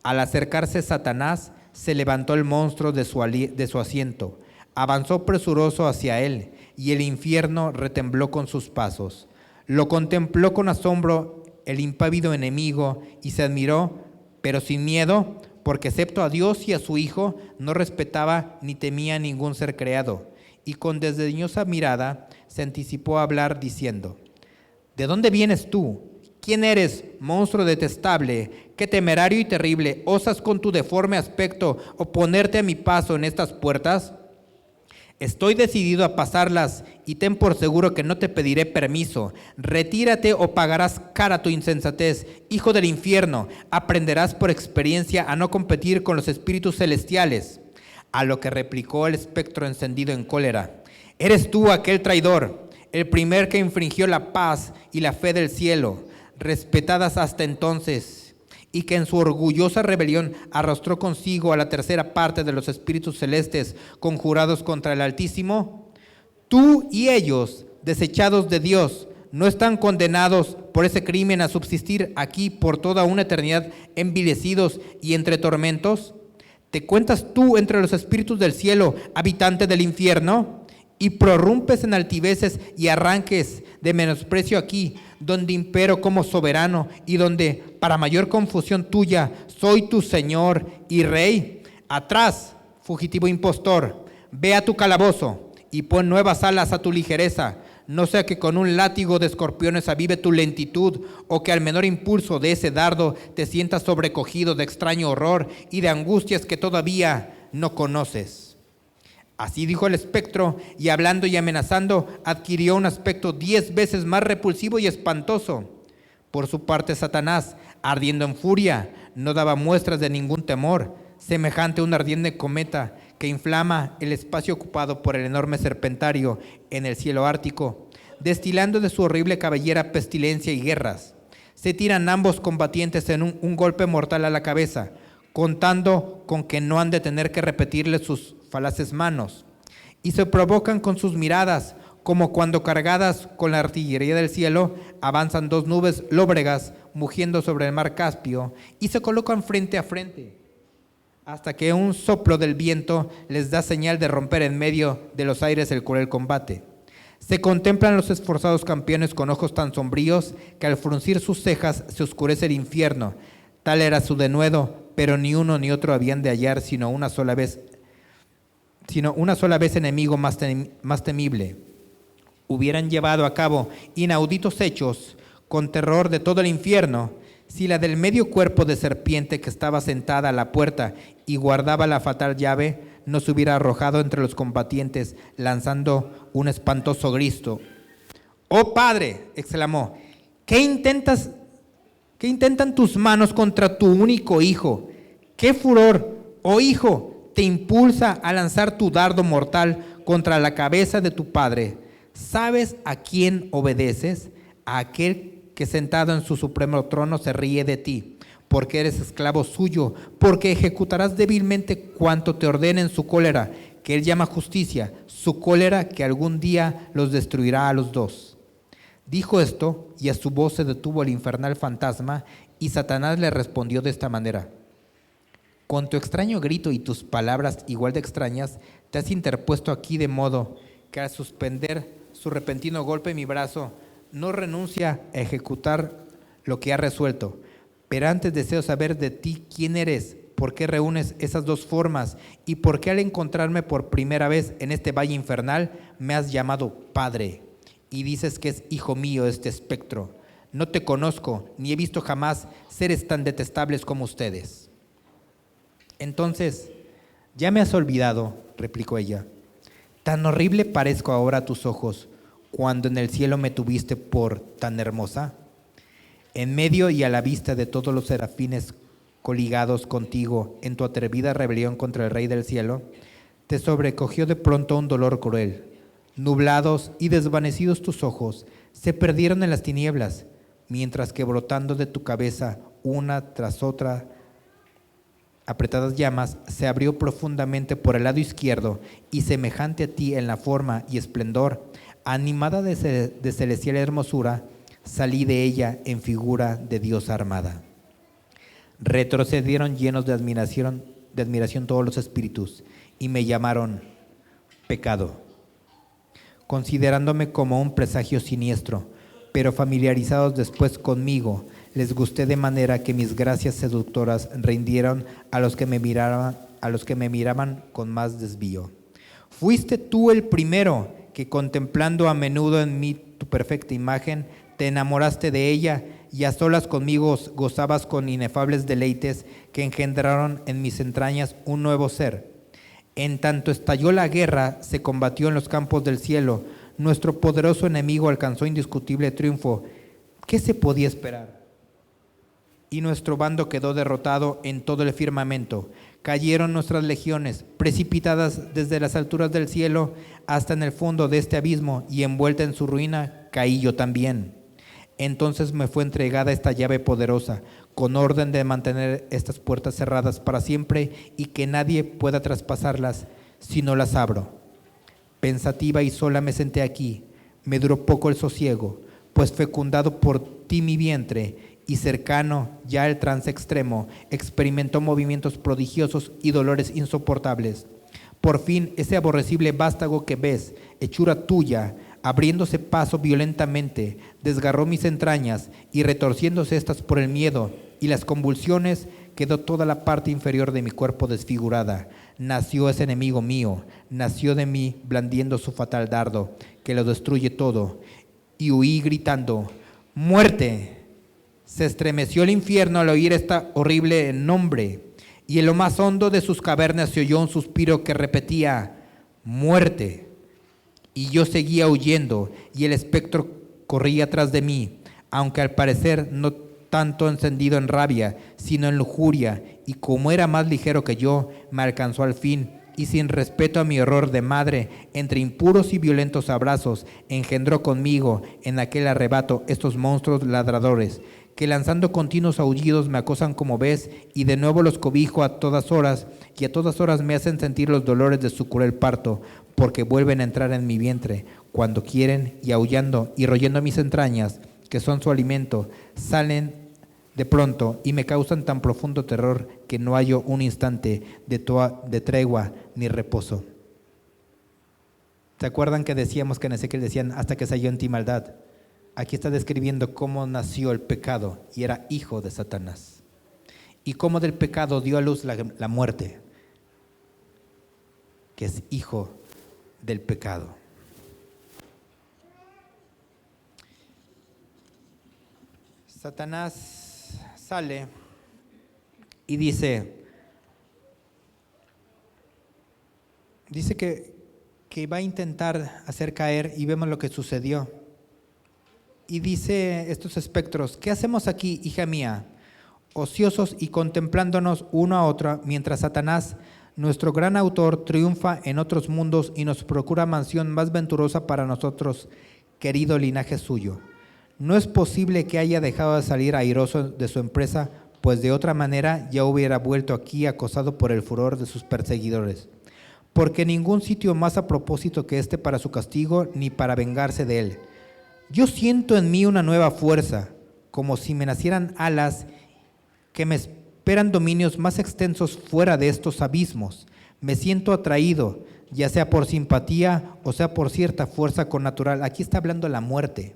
Al acercarse Satanás, se levantó el monstruo de su asiento, avanzó presuroso hacia él, y el infierno retembló con sus pasos. Lo contempló con asombro el impávido enemigo y se admiró, pero sin miedo, porque excepto a Dios y a su Hijo, no respetaba ni temía a ningún ser creado, y con desdeñosa mirada se anticipó a hablar diciendo: ¿De dónde vienes tú? ¿Quién eres, monstruo detestable? ¿Qué temerario y terrible osas con tu deforme aspecto oponerte a mi paso en estas puertas? Estoy decidido a pasarlas y ten por seguro que no te pediré permiso. Retírate o pagarás cara tu insensatez, hijo del infierno. Aprenderás por experiencia a no competir con los espíritus celestiales. A lo que replicó el espectro encendido en cólera: eres tú aquel traidor, el primer que infringió la paz y la fe del cielo, respetadas hasta entonces, y que en su orgullosa rebelión arrastró consigo a la tercera parte de los espíritus celestes conjurados contra el Altísimo, tú y ellos, desechados de Dios, ¿no están condenados por ese crimen a subsistir aquí por toda una eternidad envilecidos y entre tormentos? ¿Te cuentas tú entre los espíritus del cielo, habitante del infierno? Y prorrumpes en altiveces y arranques de menosprecio aquí, donde impero como soberano y donde, para mayor confusión tuya, soy tu Señor y Rey. Atrás, fugitivo impostor, ve a tu calabozo y pon nuevas alas a tu ligereza, no sea que con un látigo de escorpiones avive tu lentitud, o que al menor impulso de ese dardo te sientas sobrecogido de extraño horror y de angustias que todavía no conoces. Así dijo el espectro, y hablando y amenazando, adquirió un aspecto 10 veces más repulsivo y espantoso. Por su parte, Satanás, ardiendo en furia, no daba muestras de ningún temor, semejante a un ardiente cometa que inflama el espacio ocupado por el enorme serpentario en el cielo ártico, destilando de su horrible cabellera pestilencia y guerras. Se tiran ambos combatientes en un golpe mortal a la cabeza, contando con que no han de tener que repetirle sus falaces manos, y se provocan con sus miradas, como cuando cargadas con la artillería del cielo, avanzan dos nubes lóbregas mugiendo sobre el mar Caspio, y se colocan frente a frente, hasta que un soplo del viento les da señal de romper en medio de los aires el cruel combate. Se contemplan los esforzados campeones con ojos tan sombríos que al fruncir sus cejas se oscurece el infierno. Tal era su denuedo, pero ni uno ni otro habían de hallar sino una sola vez enemigo más temible. Hubieran llevado a cabo inauditos hechos con terror de todo el infierno, si la del medio cuerpo de serpiente que estaba sentada a la puerta y guardaba la fatal llave no se hubiera arrojado entre los combatientes, lanzando un espantoso grito. «¡Oh Padre!», exclamó, ¿qué intentan tus manos contra tu único hijo? ¿Qué furor, oh hijo, te impulsa a lanzar tu dardo mortal contra la cabeza de tu padre? ¿Sabes a quién obedeces? A aquel que sentado en su supremo trono se ríe de ti, porque eres esclavo suyo, porque ejecutarás débilmente cuanto te ordene en su cólera, que él llama justicia, su cólera que algún día los destruirá a los dos. Dijo esto, y a su voz se detuvo el infernal fantasma, y Satanás le respondió de esta manera: con tu extraño grito y tus palabras igual de extrañas, te has interpuesto aquí de modo que al suspender su repentino golpe mi brazo, no renuncia a ejecutar lo que ha resuelto. Pero antes deseo saber de ti quién eres, por qué reúnes esas dos formas y por qué al encontrarme por primera vez en este valle infernal me has llamado Padre y dices que es hijo mío este espectro. No te conozco, ni he visto jamás seres tan detestables como ustedes. Entonces, ¿ya me has olvidado?, replicó ella. ¿Tan horrible parezco ahora a tus ojos, cuando en el cielo me tuviste por tan hermosa? En medio y a la vista de todos los serafines coligados contigo en tu atrevida rebelión contra el Rey del cielo, te sobrecogió de pronto un dolor cruel. Nublados y desvanecidos tus ojos se perdieron en las tinieblas, mientras que brotando de tu cabeza una tras otra apretadas llamas, se abrió profundamente por el lado izquierdo y semejante a ti en la forma y esplendor, animada de celestial hermosura, salí de ella en figura de diosa armada. Retrocedieron llenos de admiración todos los espíritus y me llamaron pecado, considerándome como un presagio siniestro, pero familiarizados después conmigo, les gusté de manera que mis gracias seductoras rindieron a los que me miraban con más desvío. Fuiste tú el primero que, contemplando a menudo en mí tu perfecta imagen, te enamoraste de ella y a solas conmigo gozabas con inefables deleites que engendraron en mis entrañas un nuevo ser. En tanto estalló la guerra, se combatió en los campos del cielo, nuestro poderoso enemigo alcanzó indiscutible triunfo. ¿Qué se podía esperar? Y nuestro bando quedó derrotado en todo el firmamento. Cayeron nuestras legiones, precipitadas desde las alturas del cielo hasta en el fondo de este abismo, y envuelta en su ruina, caí yo también. Entonces me fue entregada esta llave poderosa, con orden de mantener estas puertas cerradas para siempre y que nadie pueda traspasarlas si no las abro. Pensativa y sola me senté aquí, me duró poco el sosiego, pues fecundado por ti mi vientre y cercano ya al trance extremo, experimentó movimientos prodigiosos y dolores insoportables. Por fin ese aborrecible vástago que ves, hechura tuya, abriéndose paso violentamente, desgarró mis entrañas y retorciéndose estas por el miedo y las convulsiones, quedó toda la parte inferior de mi cuerpo desfigurada. Nació ese enemigo mío, nació de mí blandiendo su fatal dardo, que lo destruye todo. Y huí gritando, ¡muerte! Se estremeció el infierno al oír este horrible nombre, y en lo más hondo de sus cavernas se oyó un suspiro que repetía, ¡muerte! Y yo seguía huyendo, y el espectro corría tras de mí, aunque al parecer no tanto encendido en rabia, sino en lujuria, y como era más ligero que yo, me alcanzó al fin, y sin respeto a mi horror de madre, entre impuros y violentos abrazos, engendró conmigo en aquel arrebato estos monstruos ladradores, que lanzando continuos aullidos me acosan como ves, y de nuevo los cobijo a todas horas, y a todas horas me hacen sentir los dolores de su cruel parto, porque vuelven a entrar en mi vientre, cuando quieren, y aullando y royendo mis entrañas, que son su alimento, salen de pronto y me causan tan profundo terror que no hallo un instante de tregua ni reposo. ¿Se acuerdan que decíamos que en Ezequiel decían hasta que se halló en ti maldad? Aquí está describiendo cómo nació el pecado y era hijo de Satanás. Y cómo del pecado dio a luz la muerte, que es hijo del pecado. Satanás sale y dice que va a intentar hacer caer, y vemos lo que sucedió. Y dice estos espectros, ¿qué hacemos aquí, hija mía? Ociosos y contemplándonos uno a otro, mientras Satanás, nuestro gran autor, triunfa en otros mundos y nos procura mansión más venturosa para nosotros, querido linaje suyo. No es posible que haya dejado de salir airoso de su empresa, pues de otra manera ya hubiera vuelto aquí acosado por el furor de sus perseguidores. Porque ningún sitio más a propósito que este para su castigo, ni para vengarse de él. Yo siento en mí una nueva fuerza, como si me nacieran alas que me esperan dominios más extensos fuera de estos abismos. Me siento atraído, ya sea por simpatía o sea por cierta fuerza connatural. Aquí está hablando la muerte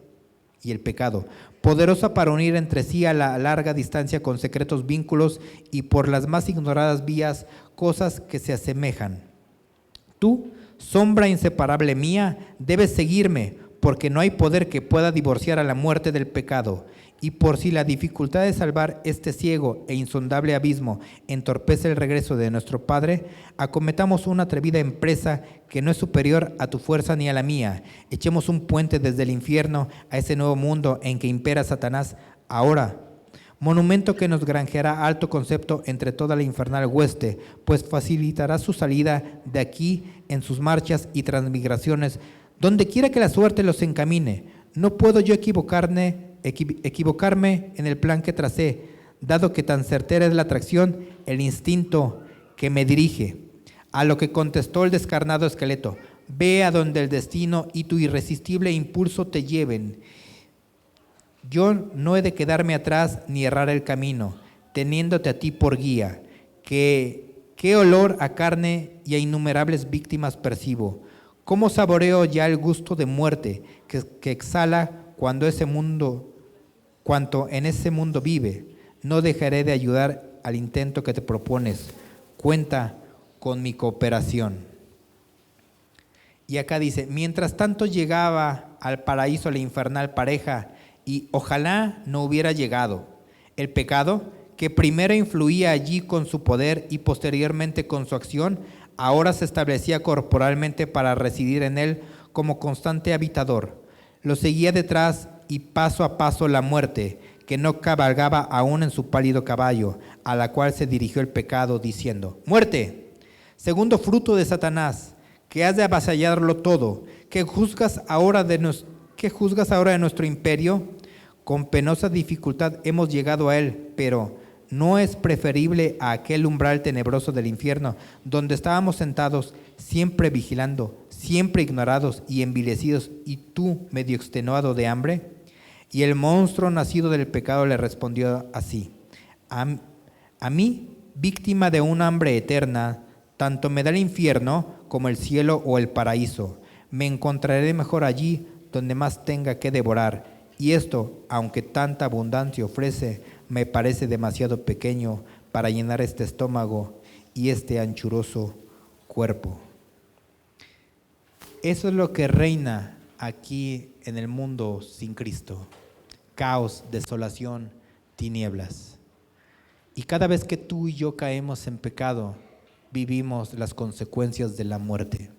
y el pecado, poderosa para unir entre sí a la larga distancia con secretos vínculos y por las más ignoradas vías cosas que se asemejan. Tú, sombra inseparable mía, debes seguirme, porque no hay poder que pueda divorciar a la muerte del pecado. Y por si la dificultad de salvar este ciego e insondable abismo entorpece el regreso de nuestro Padre, acometamos una atrevida empresa que no es superior a tu fuerza ni a la mía. Echemos un puente desde el infierno a ese nuevo mundo en que impera Satanás ahora, monumento que nos granjeará alto concepto entre toda la infernal hueste, pues facilitará su salida de aquí en sus marchas y transmigraciones, donde quiera que la suerte los encamine. No puedo yo equivocarme en el plan que tracé, dado que tan certera es la atracción, el instinto que me dirige. A lo que contestó el descarnado esqueleto: ve a donde el destino y tu irresistible impulso te lleven. Yo no he de quedarme atrás ni errar el camino, teniéndote a ti por guía. Qué olor a carne y a innumerables víctimas percibo. Cómo saboreo ya el gusto de muerte que exhala cuanto en ese mundo vive. No dejaré de ayudar al intento que te propones. Cuenta con mi cooperación. Y acá dice, mientras tanto llegaba al paraíso la infernal pareja, y ojalá no hubiera llegado. El pecado, que primero influía allí con su poder y posteriormente con su acción, ahora se establecía corporalmente para residir en él como constante habitador. Lo seguía detrás y paso a paso la muerte, que no cabalgaba aún en su pálido caballo, a la cual se dirigió el pecado, diciendo: muerte, segundo fruto de Satanás, que has de avasallarlo todo, que juzgas ahora de nuestro imperio. Con penosa dificultad hemos llegado a Él, pero ¿no es preferible a aquel umbral tenebroso del infierno, donde estábamos sentados, siempre vigilando, siempre ignorados y envilecidos, y tú medio extenuado de hambre? Y el monstruo nacido del pecado le respondió así: a mí, víctima de un hambre eterna, tanto me da el infierno como el cielo o el paraíso. Me encontraré mejor allí donde más tenga que devorar. Y esto, aunque tanta abundancia ofrece, me parece demasiado pequeño para llenar este estómago y este anchuroso cuerpo. Eso es lo que reina aquí en el mundo sin Cristo: caos, desolación, tinieblas. Y cada vez que tú y yo caemos en pecado, vivimos las consecuencias de la muerte.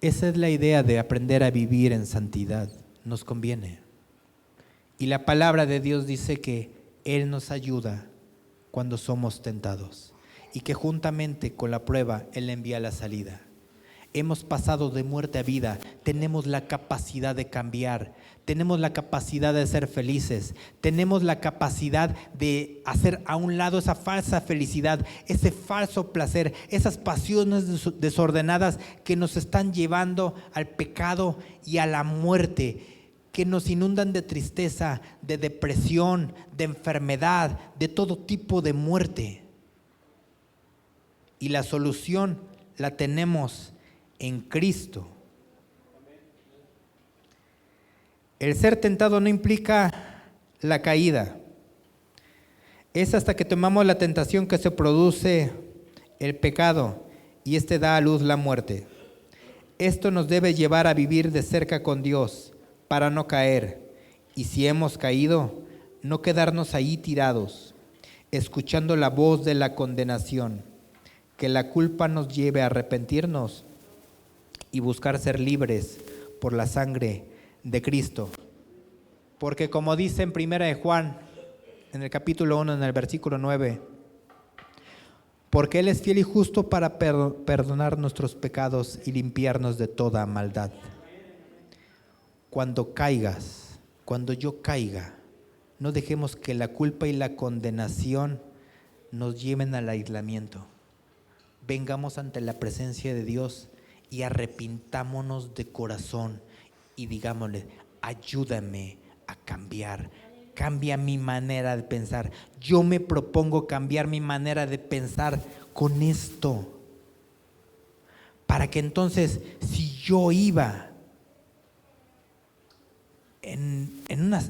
Esa es la idea de aprender a vivir en santidad. Nos conviene. Y la palabra de Dios dice que Él nos ayuda cuando somos tentados y que juntamente con la prueba Él envía la salida. Hemos pasado de muerte a vida, tenemos la capacidad de cambiar, tenemos la capacidad de ser felices, tenemos la capacidad de hacer a un lado esa falsa felicidad, ese falso placer, esas pasiones desordenadas que nos están llevando al pecado y a la muerte, que nos inundan de tristeza, de depresión, de enfermedad, de todo tipo de muerte. Y la solución la tenemos en Cristo. El ser tentado no implica la caída. Es hasta que tomamos la tentación que se produce el pecado y este da a luz la muerte. Esto nos debe llevar a vivir de cerca con Dios para no caer, y si hemos caído, no quedarnos ahí tirados, escuchando la voz de la condenación, que la culpa nos lleve a arrepentirnos y buscar ser libres por la sangre de Cristo. Porque como dice en 1 de Juan, en el capítulo 1, en el versículo 9, porque Él es fiel y justo para perdonar nuestros pecados y limpiarnos de toda maldad. Cuando caigas, cuando yo caiga, no dejemos que la culpa y la condenación nos lleven al aislamiento. Vengamos ante la presencia de Dios y arrepintámonos de corazón y digámosle: ayúdame a cambiar, cambia mi manera de pensar. Yo me propongo cambiar mi manera de pensar con esto, para que entonces, si yo iba en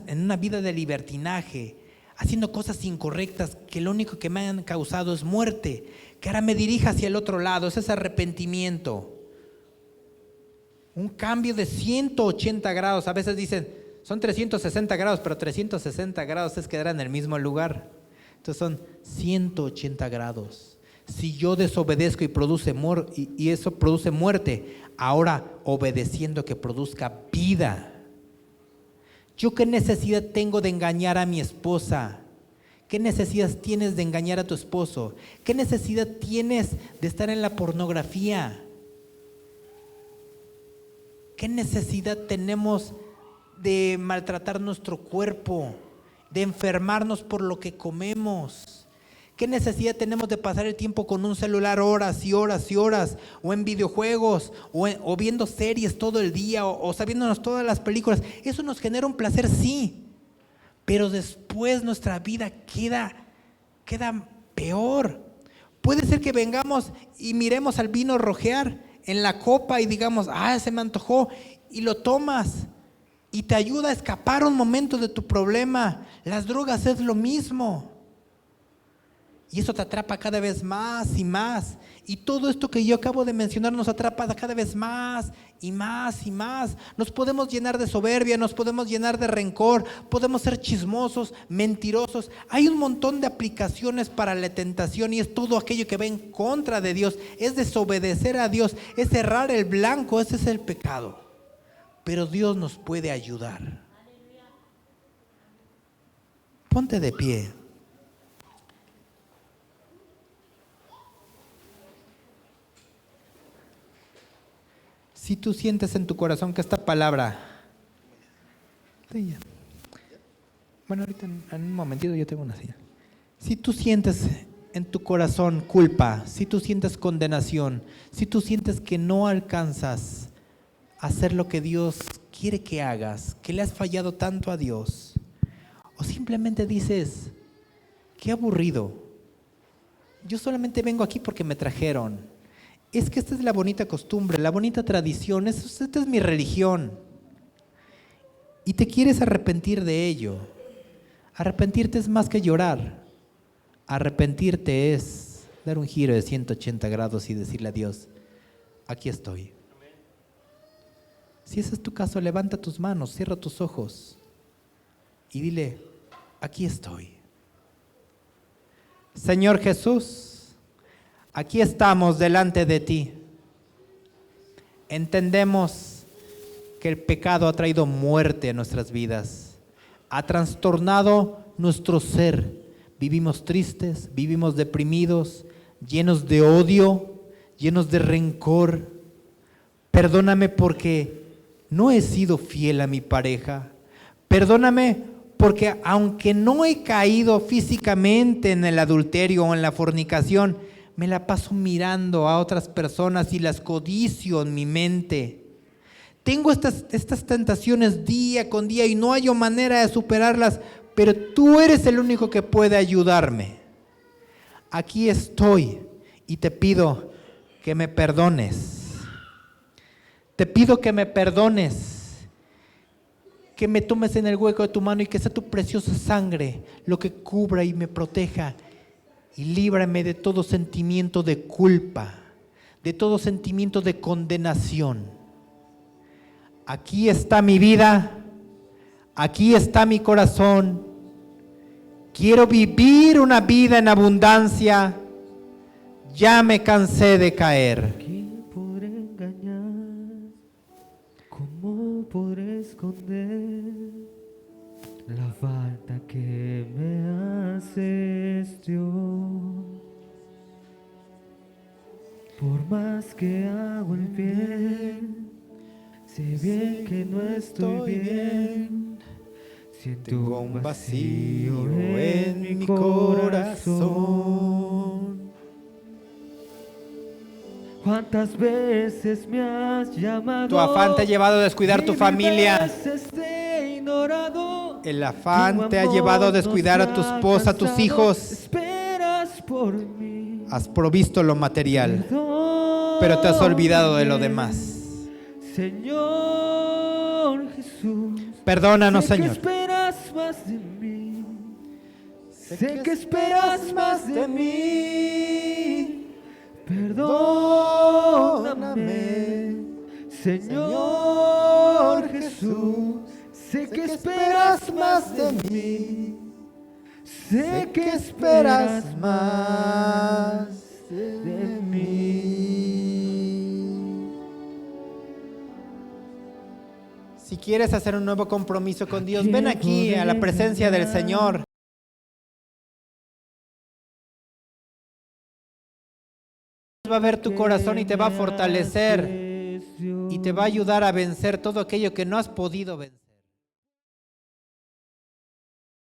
una vida de libertinaje, haciendo cosas incorrectas que lo único que me han causado es muerte, que ahora me dirija hacia el otro lado, ese es arrepentimiento. Un cambio de 180 grados. A veces dicen, son 360 grados, pero 360 grados es quedar en el mismo lugar. Entonces son 180 grados. Si yo desobedezco y eso produce muerte, ahora obedeciendo que produzca vida. ¿Yo qué necesidad tengo de engañar a mi esposa? ¿Qué necesidad tienes de engañar a tu esposo? ¿Qué necesidad tienes de estar en la pornografía? ¿Qué necesidad tenemos de maltratar nuestro cuerpo, de enfermarnos por lo que comemos? ¿Qué necesidad tenemos de pasar el tiempo con un celular horas y horas y horas, o en videojuegos, o viendo series todo el día, o sabiéndonos todas las películas? Eso nos genera un placer, sí, pero después nuestra vida queda peor. Puede ser que vengamos y miremos al vino rojear en la copa y digamos: se me antojó, y lo tomas y te ayuda a escapar un momento de tu problema. Las drogas es lo mismo. Y eso te atrapa cada vez más y más. Y todo esto que yo acabo de mencionar nos atrapa cada vez más y más y más. Nos podemos llenar de soberbia, nos podemos llenar de rencor, podemos ser chismosos, mentirosos. Hay un montón de aplicaciones para la tentación, y es todo aquello que va en contra de Dios. Es desobedecer a Dios, es cerrar el blanco. Ese es el pecado. Pero Dios nos puede ayudar. Ponte de pie. Si tú sientes en tu corazón que esta palabra te Bueno, ahorita en un momentito yo tengo una señal. Si tú sientes en tu corazón culpa, si tú sientes condenación, si tú sientes que no alcanzas a hacer lo que Dios quiere que hagas, que le has fallado tanto a Dios, o simplemente dices, qué aburrido, yo solamente vengo aquí porque me trajeron, es que esta es la bonita costumbre, la bonita tradición, esta es mi religión, y te quieres arrepentir de ello. Arrepentirte es más que llorar. Arrepentirte es dar un giro de 180 grados y decirle a Dios, aquí estoy. Si ese es tu caso, levanta tus manos, cierra tus ojos y dile, aquí estoy. Señor Jesús, aquí estamos delante de ti. Entendemos que el pecado ha traído muerte a nuestras vidas, ha trastornado nuestro ser. Vivimos tristes, vivimos deprimidos, llenos de odio, llenos de rencor. Perdóname porque no he sido fiel a mi pareja. Perdóname porque aunque no he caído físicamente en el adulterio o en la fornicación, me la paso mirando a otras personas y las codicio en mi mente. Tengo estas tentaciones día con día y no hallo manera de superarlas, pero tú eres el único que puede ayudarme. Aquí estoy y te pido que me perdones. Te pido que me perdones, que me tomes en el hueco de tu mano y que sea tu preciosa sangre lo que cubra y me proteja y líbrame de todo sentimiento de culpa, de todo sentimiento de condenación. Aquí está mi vida, aquí está mi corazón. Quiero vivir una vida en abundancia. Ya me cansé de caer.
¿Quién podrá engañar? ¿Cómo podré esconder la falta que me haces, Dios? Por más que hago el bien, sé bien que no estoy bien. Siento
Tengo un vacío en mi corazón.
¿Cuántas veces me has llamado?
Tu afán te ha llevado a descuidar tu familia. El afán te ha llevado a descuidar a tu esposa, a tus hijos.
Esperas por mí.
Has provisto lo material, pero te has olvidado de lo demás.
Señor Jesús,
Perdónanos,
sé que
Señor.
esperas más de mí. Sé que esperas más de mí. Perdóname, Señor Jesús. Sé que esperas más de mí. Sé que esperas más de mí.
Si quieres hacer un nuevo compromiso con Dios, ven aquí a la presencia del Señor. Va a ver tu corazón y te va a fortalecer y te va a ayudar a vencer todo aquello que no has podido vencer.